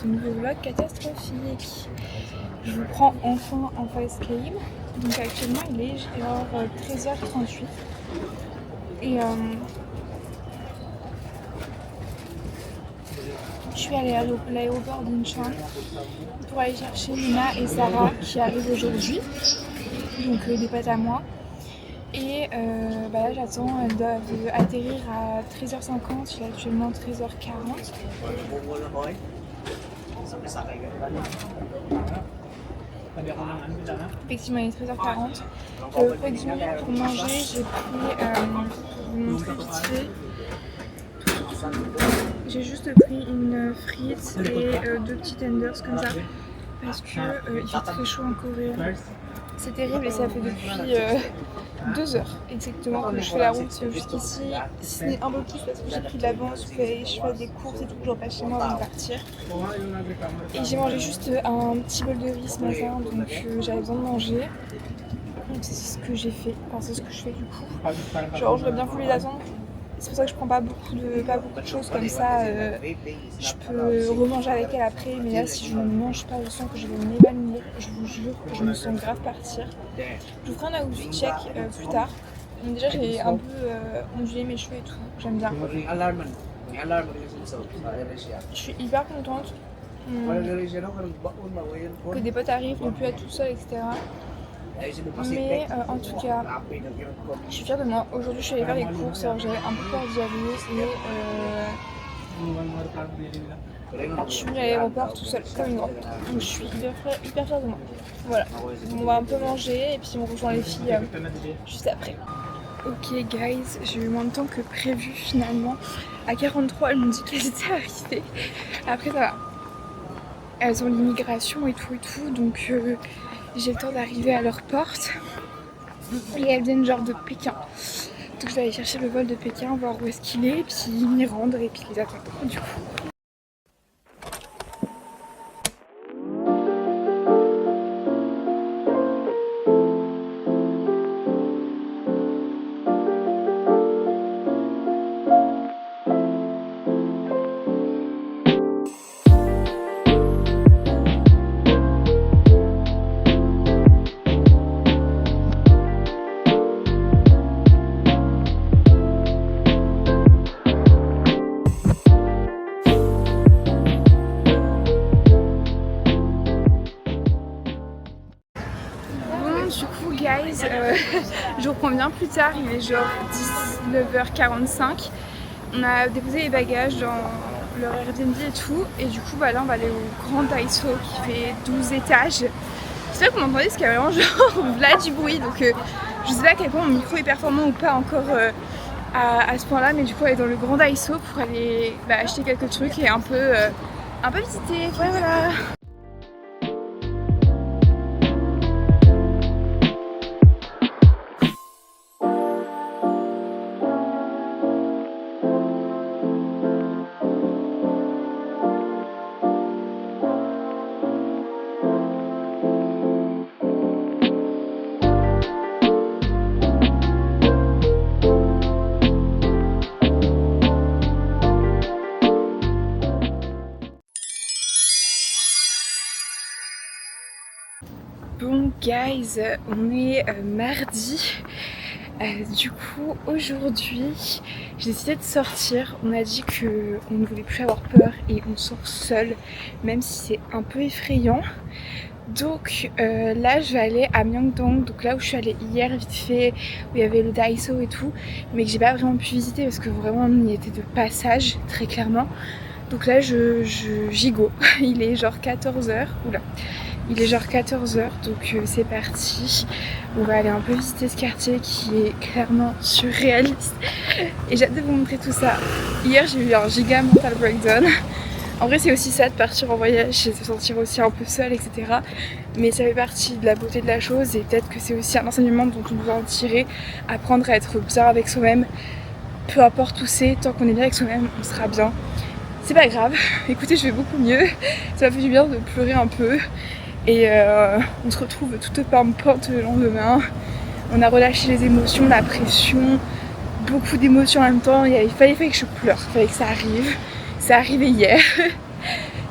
ce nouveau vlog catastrophique. Je vous prends enfin en facecam. Donc actuellement il est genre 13h38 et je suis allée à l'aéroport d'Incheon pour aller chercher Nina et Sarah qui arrivent aujourd'hui, donc des potes à moi. Et là j'attends, elles doivent atterrir à 13h50, il est actuellement 13h40. Effectivement il est 13h40. Effectivement pour manger j'ai pris, je vais vous montrer vite fait. J'ai juste pris une frite et deux petits tenders comme ça parce que il fait très chaud en Corée. C'est terrible et ça fait depuis 2 heures exactement que je fais la route jusqu'ici. Si ce n'est un peu plus parce que j'ai pris de l'avance, je fais des courses et tout, je repasse chez moi avant de partir. Et j'ai mangé juste un petit bol de riz ce matin, donc j'avais besoin de manger. Donc c'est ce que j'ai fait, enfin c'est ce que je fais du coup. Genre j'aurais bien voulu les attendre. C'est pour ça que je prends pas beaucoup de choses comme ça. Je peux remanger avec elle après, mais là si je ne mange pas, je sens que je vais m'évanouir. Je vous jure que je me sens grave partir. Je vous ferai un outfit check plus tard. Donc déjà j'ai un peu ondulé mes cheveux et tout, j'aime bien. Je suis hyper contente que des potes arrivent, ne plus être toute seule, etc. Mais en tout cas, je suis fière de moi. Aujourd'hui, je suis allée faire des courses, alors j'avais un peu peur d'y aller et je suis venue à l'aéroport tout seul, comme une grande. Donc je suis hyper fière de moi. Voilà, on va un peu manger et puis on rejoint les filles juste après. Ok guys, j'ai eu moins de temps que prévu finalement. À 43, elles m'ont dit qu'elles étaient arrivées. Après ça va. Elles ont l'immigration et tout, donc j'ai le temps d'arriver à leur porte. Et elles viennent genre de Pékin. Donc je vais aller chercher le vol de Pékin, voir où est-ce qu'il est, puis m'y rendre et puis les attendre du coup. Je reprends bien plus tard, il est genre 19h45. On a déposé les bagages dans leur Airbnb et tout. Et du coup là on va aller au Grand Daiso qui fait 12 étages. C'est vrai que vous m'entendez parce qu'il y a vraiment genre là du bruit. Donc je sais pas à quel point mon micro est performant ou pas encore à ce point là. Mais du coup on est dans le Grand Daiso pour aller acheter quelques trucs et un peu visiter. Voilà. Bon guys, on est mardi. Du coup aujourd'hui j'ai décidé de sortir. On a dit qu'on ne voulait plus avoir peur et on sort seul, même si c'est un peu effrayant. Donc là je vais aller à Myeongdong, donc là où je suis allée hier vite fait, où il y avait le Daiso et tout, mais que j'ai pas vraiment pu visiter parce que vraiment on y était de passage très clairement. Donc là j'y go. Il est genre 14h. Oula. Il est genre 14h, donc c'est parti. On va aller un peu visiter ce quartier qui est clairement surréaliste. Et j'ai hâte de vous montrer tout ça. Hier j'ai eu un giga mental breakdown. En vrai c'est aussi ça de partir en voyage et de se sentir aussi un peu seule, etc. Mais ça fait partie de la beauté de la chose et peut-être que c'est aussi un enseignement dont on doit en tirer. Apprendre à être bien avec soi-même. Peu importe où c'est, tant qu'on est bien avec soi-même, on sera bien. C'est pas grave, écoutez je vais beaucoup mieux. Ça m'a fait du bien de pleurer un peu. Et on se retrouve toute pimpante le lendemain. On a relâché les émotions, la pression, beaucoup d'émotions en même temps. Il fallait que je pleure, il fallait que ça arrive. C'est arrivé hier.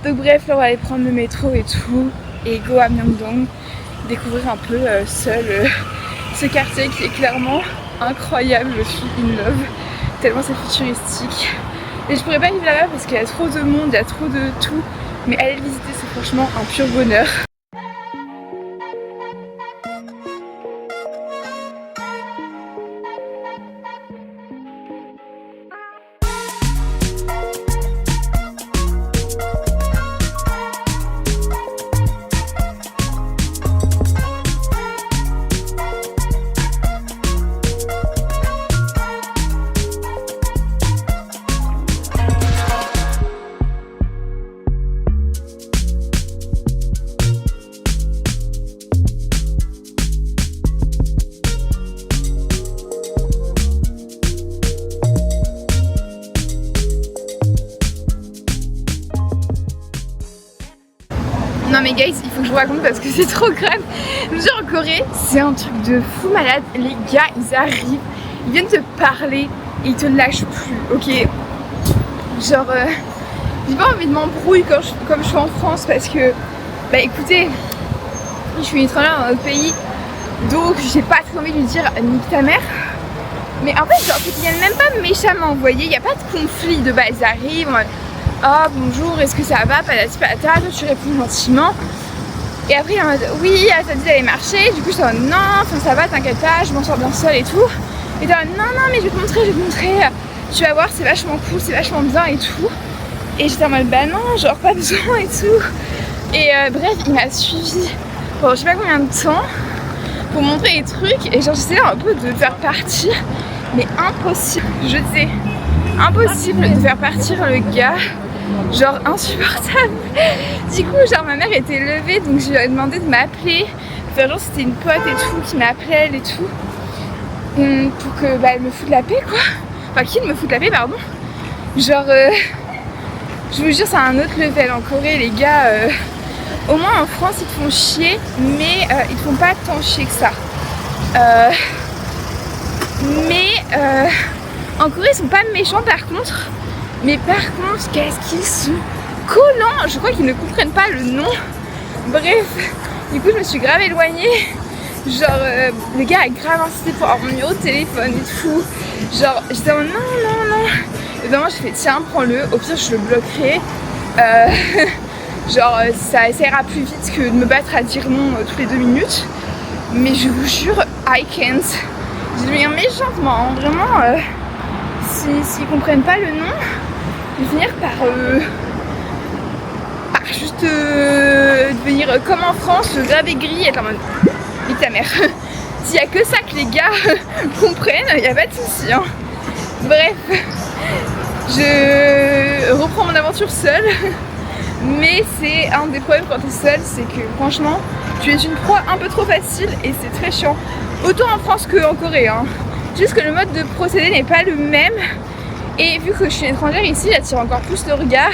Donc bref, là on va aller prendre le métro et tout, et go à Myeongdong, découvrir un peu seul ce quartier qui est clairement incroyable. Je suis in love, tellement c'est futuristique. Et je pourrais pas vivre là-bas parce qu'il y a trop de monde, il y a trop de tout, mais aller le visiter c'est franchement un pur bonheur. Non mais guys, il faut que je vous raconte parce que c'est trop grave. Genre en Corée, c'est un truc de fou malade. Les gars, ils arrivent, ils viennent te parler et ils te lâchent plus, ok. Genre, j'ai pas envie de m'embrouiller comme je suis en France parce que, bah écoutez, je suis étrangère dans notre pays, donc j'ai pas trop envie de lui dire nique ta mère. Mais en fait, genre, ils viennent même pas méchamment, vous voyez, il n'y a pas de conflit de base, ils arrivent. Oh bonjour, est-ce que ça va, patati patata, toi tu réponds gentiment. Et après en mode oui, ça dit d'aller marcher, du coup je suis en mode non, enfin ça va, t'inquiète pas, je m'en sors bien seule et tout. Et t'es en mode non mais je vais te montrer, tu vas voir c'est vachement cool, c'est vachement bien et tout. Et j'étais en mode bah non, genre pas besoin et tout. Et bref, il m'a suivi pendant je sais pas combien de temps pour montrer les trucs et genre j'essayais un peu de le faire partir, mais impossible, je sais, impossible de faire partir le gars. Genre insupportable. Du coup genre ma mère était levée donc je lui ai demandé de m'appeler. Enfin genre c'était une pote et tout qui m'appelait elle et tout pour que bah elle me foute la paix quoi. Enfin qu'il me foute la paix pardon. Genre je vous jure c'est un autre level en Corée les gars. Au moins en France ils te font chier mais ils te font pas tant chier que ça. En Corée ils sont pas méchants par contre. Mais par contre, qu'est-ce qu'ils sont collants. Je crois qu'ils ne comprennent pas le nom. Bref, du coup je me suis grave éloignée. Genre le gars a grave insisté pour avoir mon numéro de téléphone et tout. Genre j'étais en non non non. Et vraiment j'ai fait tiens prends-le, au pire je le bloquerai. Genre ça ira plus vite que de me battre à dire non toutes les 2 minutes. Mais je vous jure, I can't. Je deviens méchantement, hein, vraiment. S'ils comprennent pas le nom, je vais finir par juste devenir comme en France, grave aigri et être en mode nique ta mère. S'il y a que ça que les gars comprennent, il n'y a pas de souci. Hein. Bref, je reprends mon aventure seule. Mais c'est un des problèmes quand tu es seule, c'est que franchement, tu es une proie un peu trop facile et c'est très chiant. Autant en France qu'en Corée. Hein. Juste que le mode de procédé n'est pas le même. Et vu que je suis étrangère ici, j'attire encore plus le regard.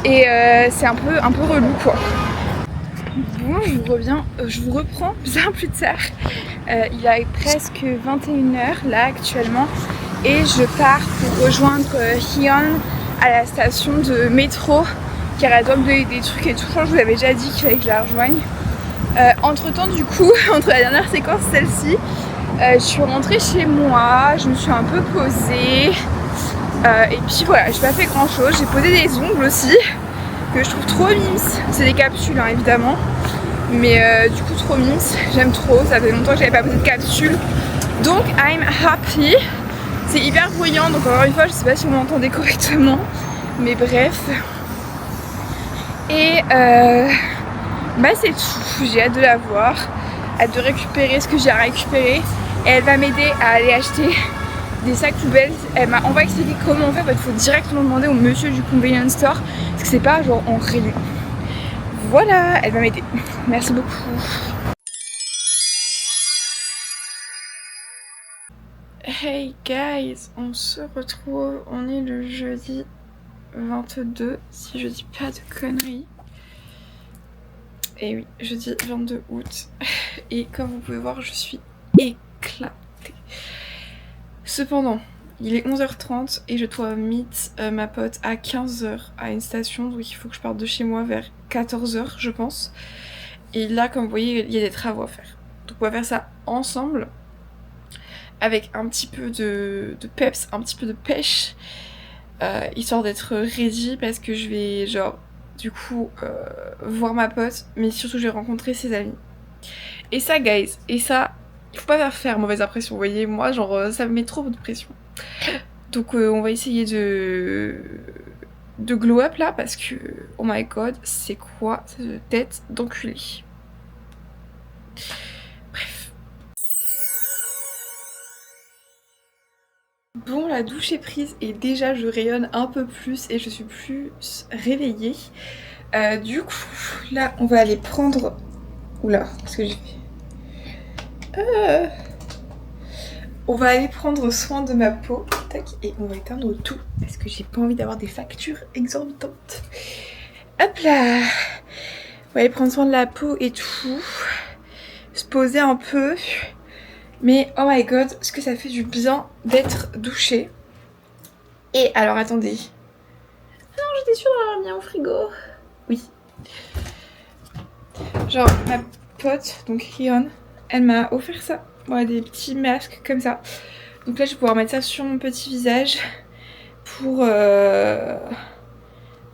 Et c'est un peu relou quoi. Bon, je vous reprends bien plus tard. Il est presque 21h là actuellement. Et je pars pour rejoindre Hyun à la station de métro. Car elle doit me donner des trucs et tout. Je vous avais déjà dit qu'il fallait que je la rejoigne. Entre temps du coup, entre la dernière séquence et celle-ci, je suis rentrée chez moi, je me suis un peu posée. Et puis voilà, j'ai pas fait grand chose. J'ai posé des ongles aussi, que je trouve trop mimes. C'est des capsules hein, évidemment. Mais du coup trop mimes, j'aime trop. Ça fait longtemps que j'avais pas posé de capsules. Donc I'm happy. C'est hyper bruyant, donc encore une fois je sais pas si vous m'entendez correctement. Mais bref. Et bah c'est tout, j'ai hâte de la voir, hâte de récupérer ce que j'ai à récupérer. Et elle va m'aider à aller acheter des sacs poubelles. On va expliquer comment on fait, il faut directement demander au monsieur du convenience store, parce que c'est pas genre en rayon. Voilà, elle va m'aider. Merci beaucoup. Hey guys, on se retrouve, on est le jeudi 22, si je dis pas de conneries. Et oui, jeudi 22 août. Et comme vous pouvez voir, je suis éclatée. Cependant, il est 11h30 et je dois meet ma pote à 15h à une station, donc il faut que je parte de chez moi vers 14h je pense. Et là comme vous voyez il y a des travaux à faire. Donc on va faire ça ensemble avec un petit peu de peps, un petit peu de pêche, histoire d'être ready parce que je vais genre du coup voir ma pote, mais surtout je vais rencontrer ses amis. Et ça guys, et ça, il faut pas faire mauvaise impression, vous voyez, moi genre ça me met trop de pression. Donc on va essayer de glow up là parce que oh my god, c'est quoi cette tête d'enculé. Bref. Bon, la douche est prise et déjà je rayonne un peu plus et je suis plus réveillée. Du coup, là on va aller prendre... Oula, qu'est-ce que j'ai fait On va aller prendre soin de ma peau. Tac, et on va éteindre tout parce que j'ai pas envie d'avoir des factures exorbitantes. Hop là. On va aller prendre soin de la peau et tout. Se poser un peu. Mais oh my god, ce que ça fait du bien d'être douché. Et alors attendez. Ah non, j'étais sûre d'avoir mis au frigo. Oui. Genre ma pote, donc Rion, elle m'a offert ça. Voilà, des petits masques comme ça. Donc là je vais pouvoir mettre ça sur mon petit visage pour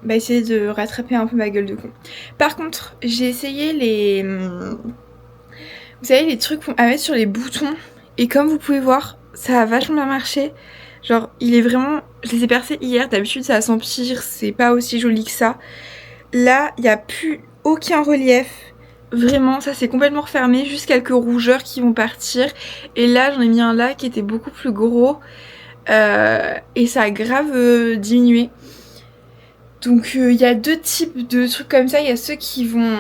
essayer de rattraper un peu ma gueule de con. Par contre, j'ai essayé les... Vous savez les trucs à mettre sur les boutons. Et comme vous pouvez voir, ça a vachement bien marché. Genre il est vraiment... Je les ai percés hier, d'habitude ça s'empire, c'est pas aussi joli que ça. Là, il n'y a plus aucun relief. Vraiment, ça s'est complètement refermé. Juste quelques rougeurs qui vont partir. Et là, j'en ai mis un là qui était beaucoup plus gros. Et ça a grave diminué. Donc il y a deux types de trucs comme ça. Il y a ceux qui vont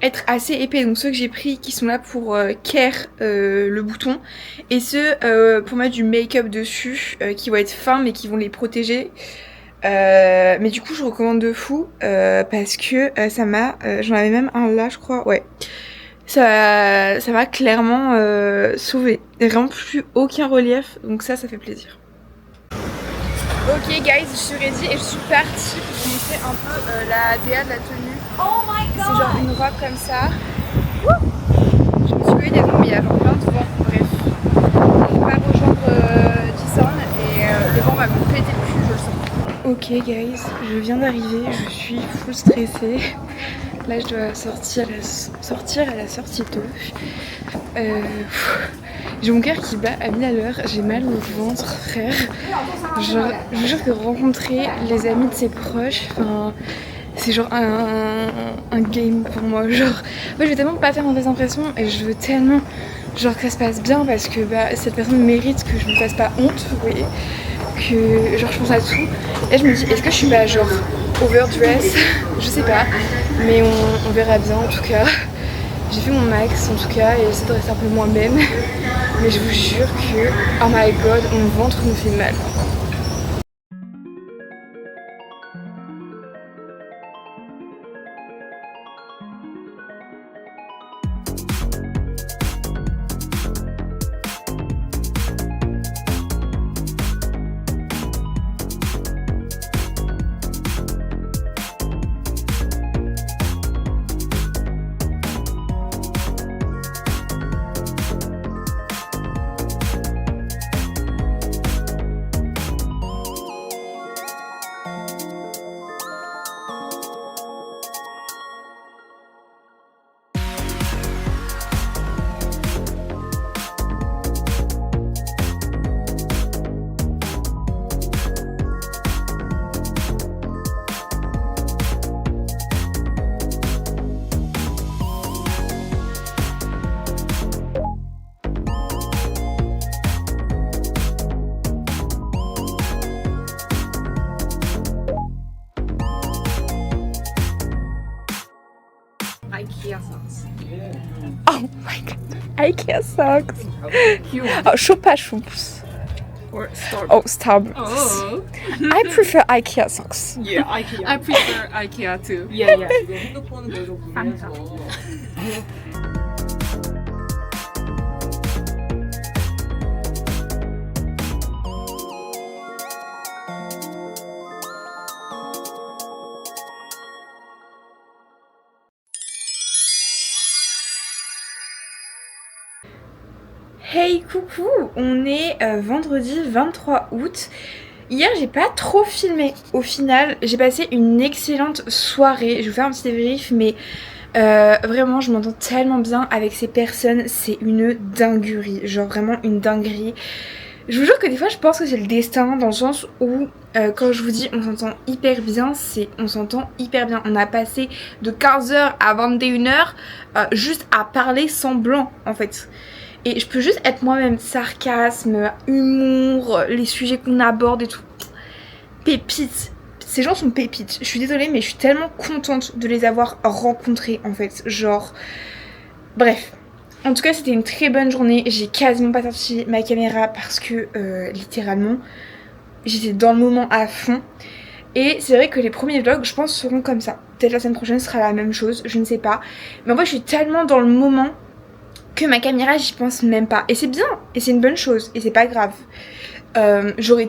être assez épais. Donc ceux que j'ai pris qui sont là pour care le bouton. Et ceux pour mettre du make-up dessus qui vont être fins mais qui vont les protéger. Mais du coup je recommande de fou parce que ça m'a... j'en avais même un là je crois, ouais. Ça m'a clairement sauvé. Il n'y a vraiment plus aucun relief, donc ça fait plaisir. Ok guys, je suis ready et je suis partie pour vous montrer un peu la DA de la tenue. Oh my god! C'est genre une robe comme ça. Wouh! Je me suis collée des noms mais il y a genre plein de vent, bref. On va rejoindre Disson et le vent va me péter le cul, je le sens. Ok guys, je viens d'arriver, je suis full stressée. Là je dois sortir à la sortie d'eau. J'ai mon cœur qui bat à 1000 à l'heure, j'ai mal au ventre frère. Je vous jure que rencontrer les amis de ses proches, enfin, c'est genre un game pour moi. Genre, moi je veux tellement pas faire mauvaise impression et je veux tellement genre que ça se passe bien parce que cette personne mérite que je me fasse pas honte, vous voyez. Que genre je pense à tout et je me dis est-ce que je suis pas genre overdress, je sais pas, mais on verra bien en tout cas. J'ai fait mon max en tout cas et j'essaie de rester un peu moi-même, mais je vous jure que oh my god mon ventre me fait mal. IKEA socks. Oh my god, IKEA socks. Oh, Chupa Chups. Or Starbucks. Oh, Starbucks. Oh. I prefer IKEA socks. Yeah, IKEA. I prefer IKEA too. Yeah, yeah. Hey coucou, on est vendredi 23 août. Hier j'ai pas trop filmé. Au final j'ai passé une excellente soirée. Je vais vous faire un petit débrief mais vraiment je m'entends tellement bien avec ces personnes. C'est une dinguerie, genre vraiment une dinguerie. Je vous jure que des fois je pense que c'est le destin, dans le sens où quand je vous dis on s'entend hyper bien, c'est on s'entend hyper bien. On a passé de 15h à 21h juste à parler semblant en fait. Et je peux juste être moi-même, sarcasme, humour, les sujets qu'on aborde et tout. Pépites. Ces gens sont pépites. Je suis désolée mais je suis tellement contente de les avoir rencontrés en fait. Genre... Bref. En tout cas c'était une très bonne journée. J'ai quasiment pas sorti ma caméra parce que littéralement j'étais dans le moment à fond. Et c'est vrai que les premiers vlogs je pense seront comme ça. Peut-être la semaine prochaine sera la même chose, je ne sais pas. Mais en fait je suis tellement dans le moment que ma caméra j'y pense même pas. Et c'est bien, et c'est une bonne chose, et c'est pas grave. Je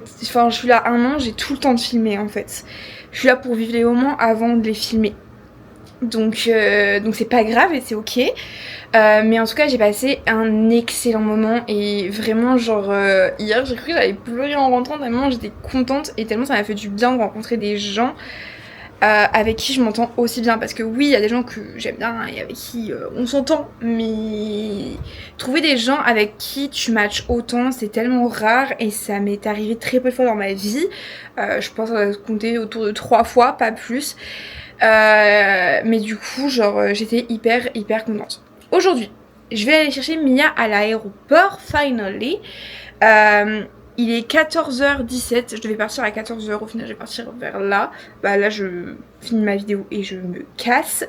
suis là 1 an, j'ai tout le temps de filmer en fait. Je suis là pour vivre les moments avant de les filmer. Donc c'est pas grave et c'est ok. Mais en tout cas j'ai passé un excellent moment et vraiment genre hier j'ai cru que j'allais pleurer en rentrant tellement j'étais contente et tellement ça m'a fait du bien de rencontrer des gens avec qui je m'entends aussi bien, parce que oui il y a des gens que j'aime bien et avec qui on s'entend, mais trouver des gens avec qui tu matches autant c'est tellement rare et ça m'est arrivé très peu de fois dans ma vie. Je pense compter autour de 3 fois, pas plus. Mais du coup genre j'étais hyper contente. Aujourd'hui je vais aller chercher Mia à l'aéroport finally. Il est 14h17, je devais partir à 14h, au final je vais partir vers là. Bah là je finis ma vidéo et je me casse.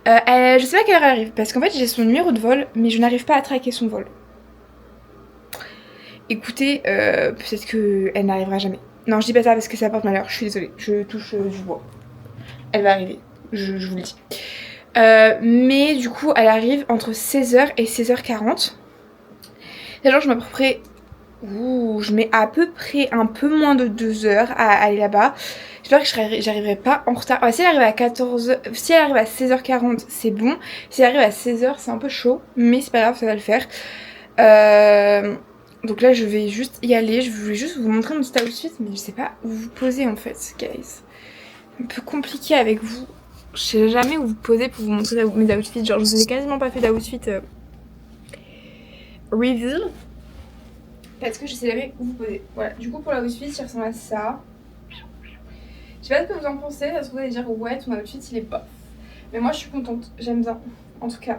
Je sais pas à quelle heure elle arrive, parce qu'en fait j'ai son numéro de vol, mais je n'arrive pas à traquer son vol. Écoutez, peut-être qu'elle n'arrivera jamais. Non je dis pas ça parce que ça porte malheur, je suis désolée, je touche du bois. Elle va arriver, je vous le dis. Mais du coup elle arrive entre 16h et 16h40. D'ailleurs je m'approcherai... Ouh, je mets à peu près un peu moins de 2 heures à aller là-bas. J'espère que j'arriverai pas en retard. Si elle arrive à 14h, si elle arrive à 16h40, c'est bon. Si elle arrive à 16h, c'est un peu chaud, mais c'est pas grave, ça va le faire. Donc là, je vais juste y aller. Je voulais juste vous montrer mon petit outfit, mais je sais pas où vous poser en fait, guys. Un peu compliqué avec vous. Je sais jamais où vous poser pour vous montrer mes outfits. Genre, je vous ai quasiment pas fait d'outfit reveal. Parce que je sais jamais où vous poser. Voilà, du coup pour l'outfit il ressemble à ça. Je sais pas ce que vous en pensez, ça se trouve vous allez dire ouais ton outfit il est bof. Mais moi je suis contente, j'aime bien. En tout cas,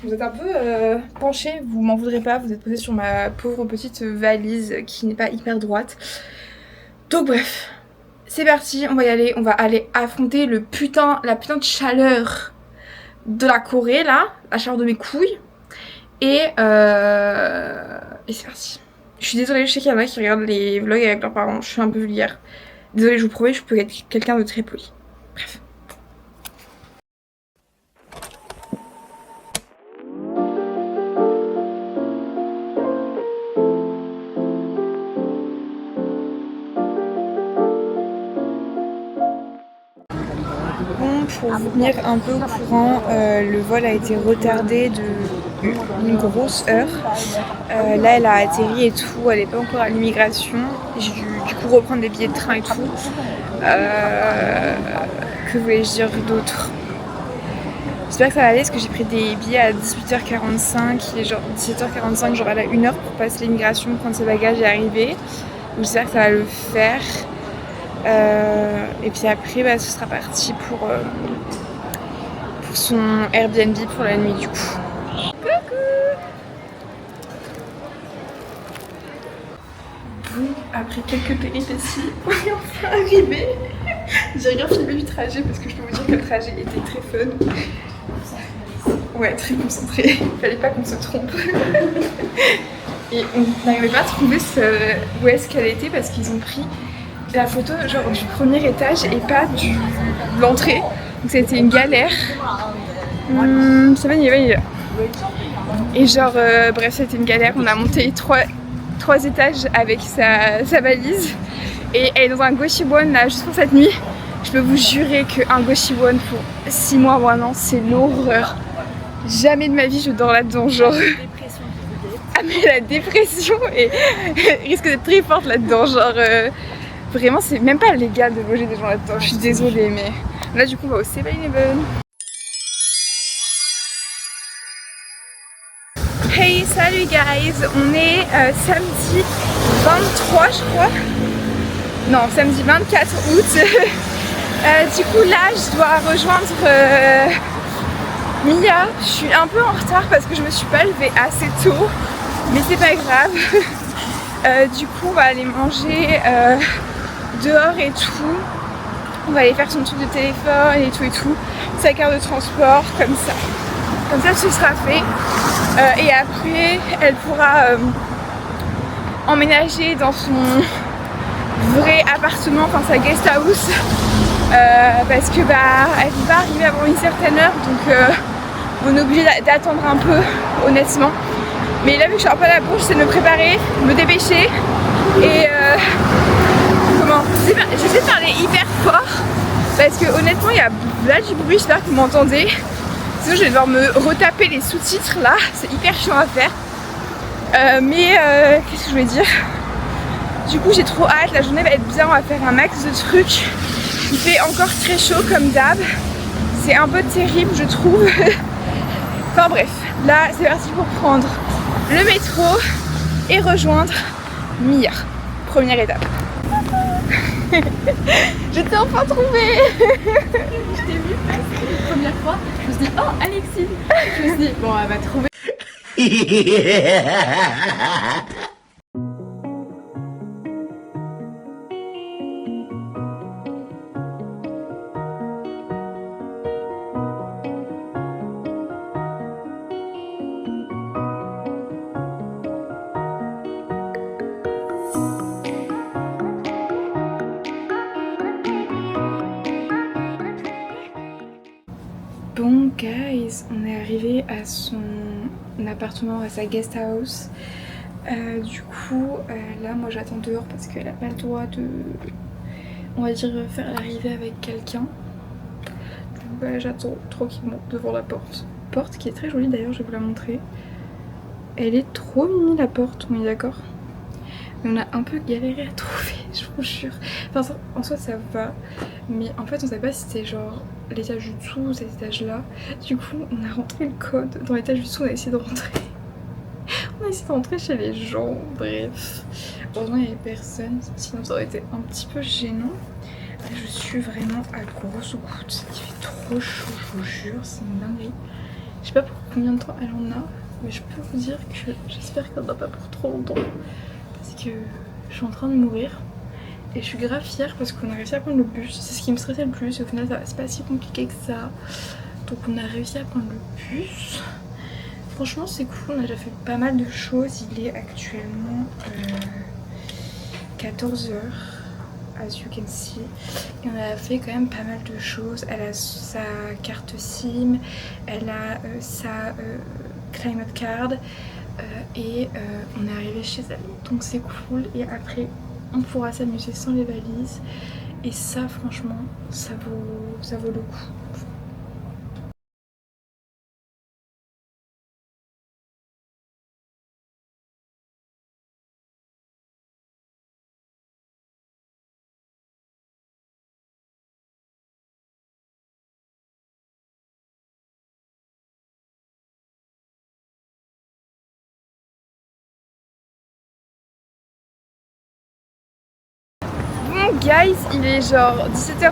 vous êtes un peu penchés, vous m'en voudrez pas, vous êtes posé sur ma pauvre petite valise qui n'est pas hyper droite. Donc bref, c'est parti, on va y aller, on va aller affronter la putain de chaleur de la Corée là, la chaleur de mes couilles. Et c'est parti. Je suis désolée, je sais qu'il y en a qui regardent les vlogs avec leurs parents, je suis un peu vulgaire. Désolée, je vous promets, je peux être quelqu'un de très poli. Bref. Bon, pour vous tenir un peu au courant, le vol a été retardé de une grosse heure. Là elle a atterri et tout, elle n'est pas encore à l'immigration. J'ai dû du coup reprendre des billets de train et tout. Que voulais-je dire d'autre? J'espère que ça va aller parce que j'ai pris des billets à 18h45. Il est genre 17h45, genre elle a 1 heure pour passer l'immigration, prendre ses bagages et arriver. Donc j'espère que ça va le faire. Et puis après bah, ce sera parti pour son Airbnb pour la nuit du coup. Bon, après quelques péripéties, on est enfin arrivé. J'ai rien filmé du trajet parce que je peux vous dire que le trajet était très fun. Ouais, très concentré. Fallait pas qu'on se trompe. Et on n'arrivait pas à trouver où est-ce qu'elle était parce qu'ils ont pris la photo genre du premier étage et pas de l'entrée. Donc c'était une galère. Ça va, il est là. Et genre, bref, c'était une galère. On a monté 3 étages avec sa valise. Et elle est dans un Goshiwon là, juste pour cette nuit. Je peux vous jurer qu'un Goshiwon pour 6 mois ou 1 an, c'est l'horreur. Jamais de ma vie je dors là-dedans, genre. mais la dépression risque d'être très forte là-dedans. Genre, vraiment, c'est même pas légal de loger des gens là-dedans. Je suis désolée, mais là, du coup, on va au 7-Eleven. Hey, salut guys! On est samedi 23, je crois. Non, samedi 24 août. Du coup, là, je dois rejoindre Mia. Je suis un peu en retard parce que je me suis pas levée assez tôt, mais c'est pas grave. Du coup, on va aller manger dehors et tout. On va aller faire son truc de téléphone et tout. Sa carte de transport, comme ça. Comme ça, ce sera fait. Et après, elle pourra emménager dans son vrai appartement, enfin sa guest house. Parce que elle va arriver avant une certaine heure, donc on est obligé d'attendre un peu, honnêtement. Mais là, vu que je suis un peu à la bourre, j'essaie de me préparer, me dépêcher et j'essaie de parler hyper fort parce que honnêtement, il y a là du bruit, j'espère que vous m'entendez. Sinon, je vais devoir me retaper les sous-titres là, c'est hyper chiant à faire. Qu'est-ce que je voulais dire? Du coup, j'ai trop hâte, la journée va être bien, on va faire un max de trucs. Il fait encore très chaud comme d'hab. C'est un peu terrible, je trouve. Enfin bref, là c'est parti pour prendre le métro et rejoindre Mia. Première étape. Je t'ai enfin trouvé. Je t'ai vu passer la première fois. Je me suis dit, oh Alexis. Je me suis dit, bon, elle va trouver. Bon guys, on est arrivé à son appartement, à sa guest house. Du coup, là moi j'attends dehors parce qu'elle a pas le droit de, on va dire, faire l'arrivée avec quelqu'un. Donc j'attends tranquillement devant la porte. Porte qui est très jolie d'ailleurs, je vais vous la montrer. Elle est trop mimi la porte, on est d'accord? Mais on a un peu galéré à trouver, je vous jure. Enfin, en soi ça va, mais en fait on savait pas si c'était genre l'étage du dessous ou cet étage là. Du coup on a rentré le code dans l'étage du dessous, on a essayé de rentrer. On a essayé de rentrer chez les gens, bref. Heureusement il n'y avait personne, sinon ça aurait été un petit peu gênant. Là, je suis vraiment à grosses gouttes, il fait trop chaud, je vous jure, c'est une dinguerie. Je sais pas pour combien de temps elle en a, mais je peux vous dire que j'espère qu'elle en a pas pour trop longtemps. Parce que je suis en train de mourir et je suis grave fière parce qu'on a réussi à prendre le bus. C'est ce qui me stressait le plus et au final c'est pas si compliqué que ça. Donc on a réussi à prendre le bus. Franchement c'est cool, on a déjà fait pas mal de choses. Il est actuellement 14h as you can see. Et on a fait quand même pas mal de choses. Elle a sa carte SIM, elle a sa climate card. Et on est arrivé chez elle, donc c'est cool. Et après on pourra s'amuser sans les valises et ça franchement ça vaut le coup. Bon guys, il est genre 17h20,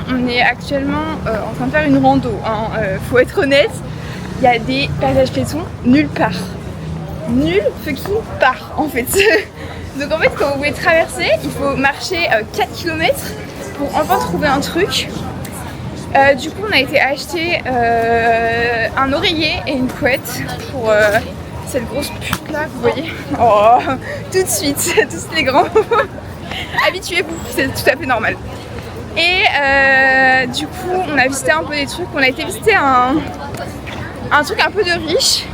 on est actuellement en train de faire une rando, hein. Faut être honnête, il y a des passages piétons nulle part. Nulle fucking part en fait. Donc en fait quand vous voulez traverser, il faut marcher 4 km pour enfin trouver un truc. Du coup on a été acheter un oreiller et une couette pour cette grosse pute là, vous voyez. Oh, tout de suite, tous les grands. Habituez-vous, c'est tout à fait normal. Et du coup on a visité un peu des trucs, on a été visiter un truc un peu de riche.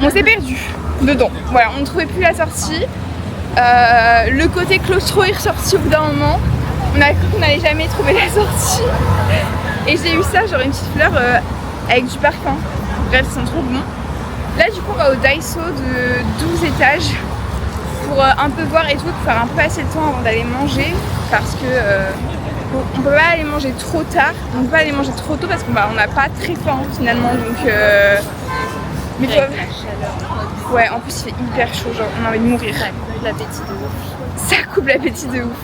On s'est perdu dedans, voilà, on ne trouvait plus la sortie. Le côté claustro est ressorti au bout d'un moment. On a cru qu'on n'allait jamais trouver la sortie. Et j'ai eu ça, genre une petite fleur avec du parfum. Bref, ça sent trop bon. Là du coup on va au Daiso de 12 étages pour un peu voir et tout, pour faire un peu passer le temps avant d'aller manger parce que on peut pas aller manger trop tard, on peut pas aller manger trop tôt parce qu'on n'a pas très faim finalement donc mais toi... Ouais, en plus il fait hyper chaud, genre on a envie de mourir. Ça coupe l'appétit de ouf. Ça coupe l'appétit de ouf.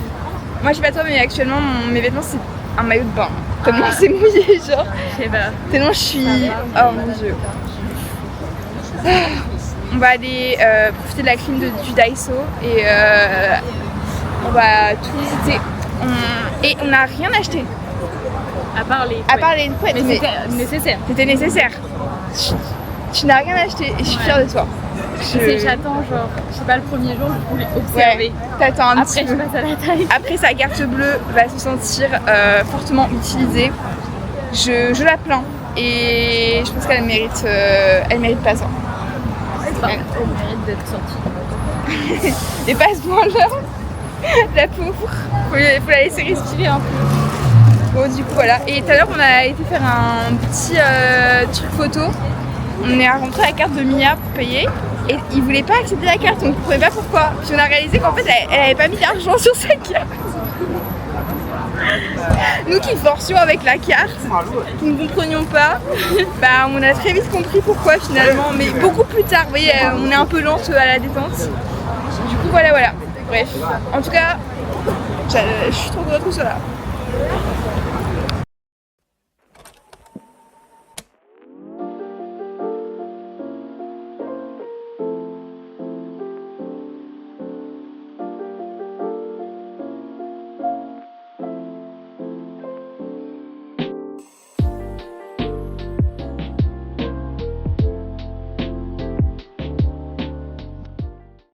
Moi je sais pas toi mais actuellement mes vêtements c'est un maillot de bain. Tellement c'est mouillé genre. Je sais pas. Tellement je suis... Oh mon dieu. On va aller profiter de la clim du Daiso et on va tout visiter. Et on n'a rien acheté. À part les couettes. Mais c'était nécessaire. C'était nécessaire. Tu n'as rien acheté et je suis fière de toi. J'attends genre, je sais pas, le premier jour je voulais observer. Ouais, t'attends un Après petit peu. je passe à la taille. Après sa carte bleue va se sentir fortement utilisée. Je la plains et je pense qu'elle mérite pas ça. Enfin, elle mérite d'être sortie. Et pas à ce point-là, la pauvre, faut la laisser respirer un peu. Bon du coup voilà, et tout à l'heure on a été faire un petit truc photo. On est rentré la carte de Mia pour payer et il voulait pas accepter la carte, on ne comprenait pas pourquoi. Puis on a réalisé qu'en fait elle avait pas mis d'argent sur sa carte. Nous qui forcions avec la carte, qui ne comprenions pas, bah on a très vite compris pourquoi finalement, mais beaucoup plus tard, vous voyez, on est un peu lente à la détente. Du coup voilà. Bref, en tout cas, je suis trop contente que ce soit là.